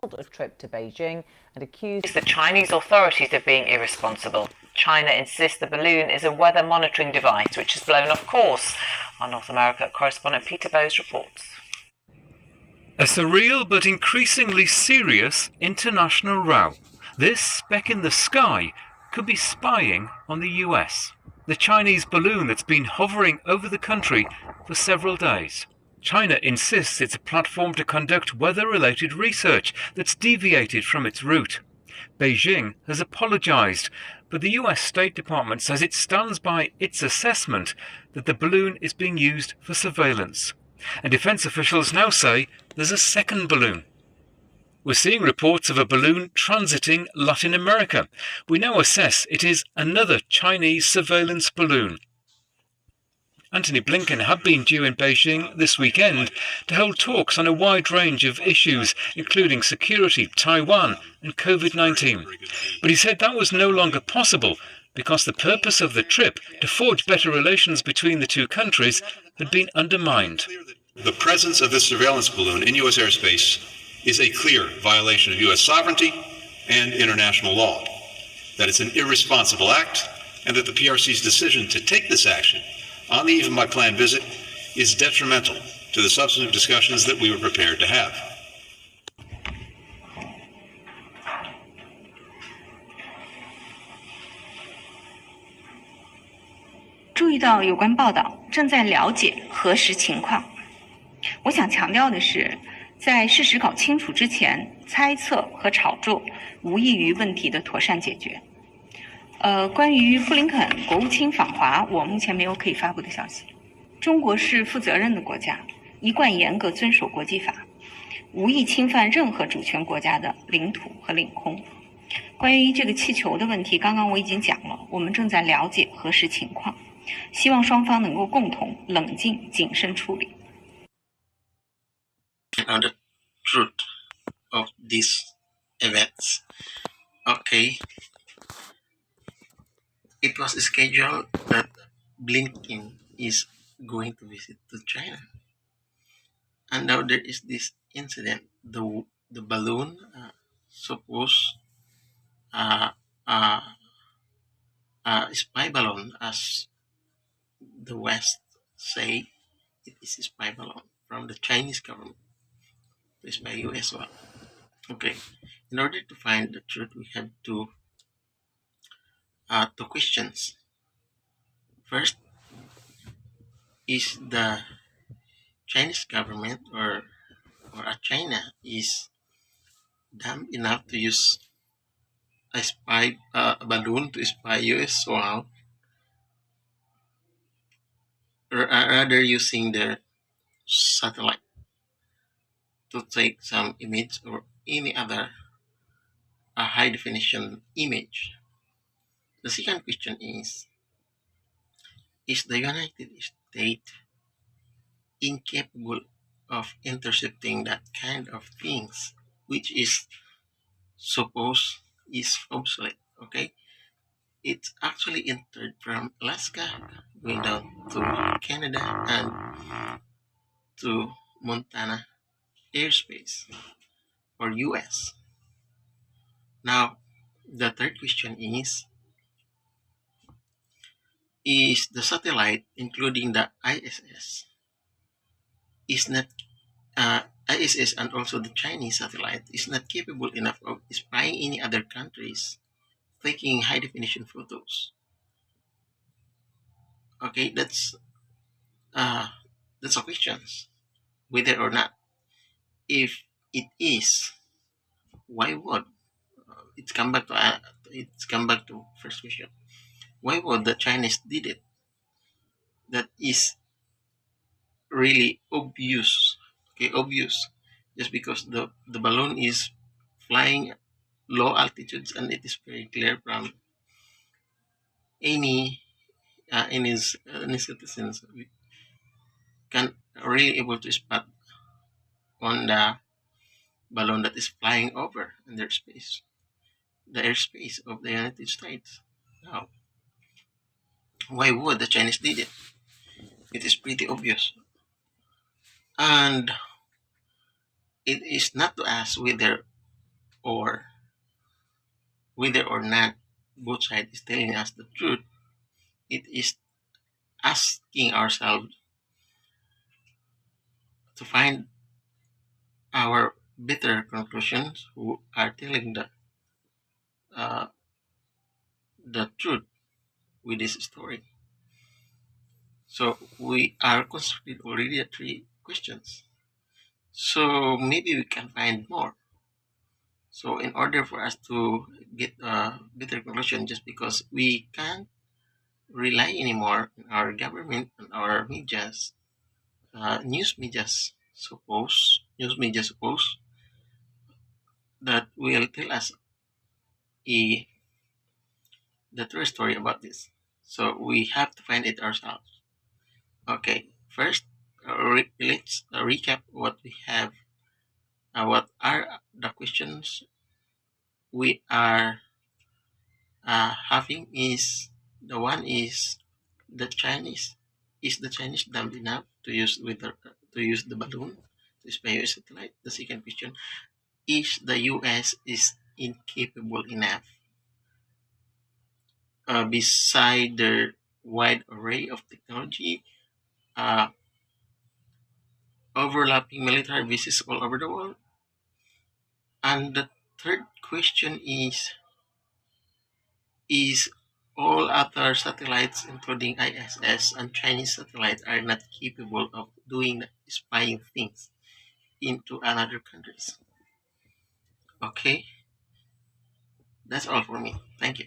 a trip to Beijing and accused the Chinese authorities of being irresponsible. China insists the balloon is a weather monitoring device which has blown off course. Our North America correspondent Peter Bowes reports. A surreal but increasingly serious international row. This speck in the sky could be spying on the US. The Chinese balloon that's been hovering over the country for several days. China insists it's a platform to conduct weather-related research that's deviated from its route. Beijing has apologized, but the US State Department says it stands by its assessment that the balloon is being used for surveillance. And defense officials now say there's a second balloon. We're seeing reports of a balloon transiting Latin America. We now assess it is another Chinese surveillance balloon. Antony Blinken had been due in Beijing this weekend to hold talks on a wide range of issues, including security, Taiwan and COVID-19. But he said that was no longer possible because the purpose of the trip, to forge better relations between the two countries, had been undermined. The presence of this surveillance balloon in U.S. airspace is a clear violation of U.S. sovereignty and international law, that it's an irresponsible act, and that the PRC's decision to take this action on the eve of my planned visit is detrimental to the substantive discussions that we were prepared to have.注意到有关报道，正在了解核实情况。我想强调的是，在事实搞清楚之前，猜测和炒作无异于问题的妥善解决。关于布林肯国务卿访华，我目前没有可以发布的消息。中国是负责任的国家，一贯严格遵守国际法，无意侵犯任何主权国家的领土和领空。关于这个气球的问题，刚刚我已经讲了，我们正在了解核实情况，希望双方能够共同冷静谨慎处理。The truth of these events. Okay. It was scheduled that Blinken is going to visit to China. And now there is this incident. The balloon supposed spy balloon, as the West say it is a spy balloon from the Chinese government. It's by you as well. Okay. In order to find the truth, we have two questions. First, is the Chinese government or China is dumb enough to use a balloon to spy US soil, or rather using the satellite to take some image or any other high definition image? The second question is the United States incapable of intercepting that kind of things, which is supposed is obsolete? Okay, it's actually entered from Alaska, going down to Canada and to Montana airspace or US. Now, the third question is the satellite, including the ISS, is not ISS and also the Chinese satellite is not capable enough of spying any other countries, taking high definition photos. Okay, that's a question, whether or not. If it is, why would it's come back to first question? Why would the Chinese did it? That is really obvious. Okay, obvious. Just because the balloon is flying low altitudes, and it is very clear from any citizens can really able to spot on the balloon that is flying over in their space, the airspace of the United States. Now, why would the Chinese did it? It is pretty obvious. And it is not to ask whether or whether or not both sides is telling us the truth, it is asking ourselves to find our better conclusions who are telling uh, the truth with this story. So we are constructed already at 3 questions. So maybe we can find more. So in order for us to get a better conclusion, just because we can't rely anymore on our government and our medias, news medias suppose that will tell us a, the true story about this. So we have to find it ourselves. Okay, first let's recap what we have. What are the questions we are having is the one is the Chinese dumb enough to use to use the balloon to spy US satellite? The second question is the US is incapable enough beside their wide array of technology, uh, overlapping military bases all over the world. And the third question is all other satellites, including ISS and Chinese satellites, are not capable of doing spying things into another countries. Okay, that's all for me. Thank you.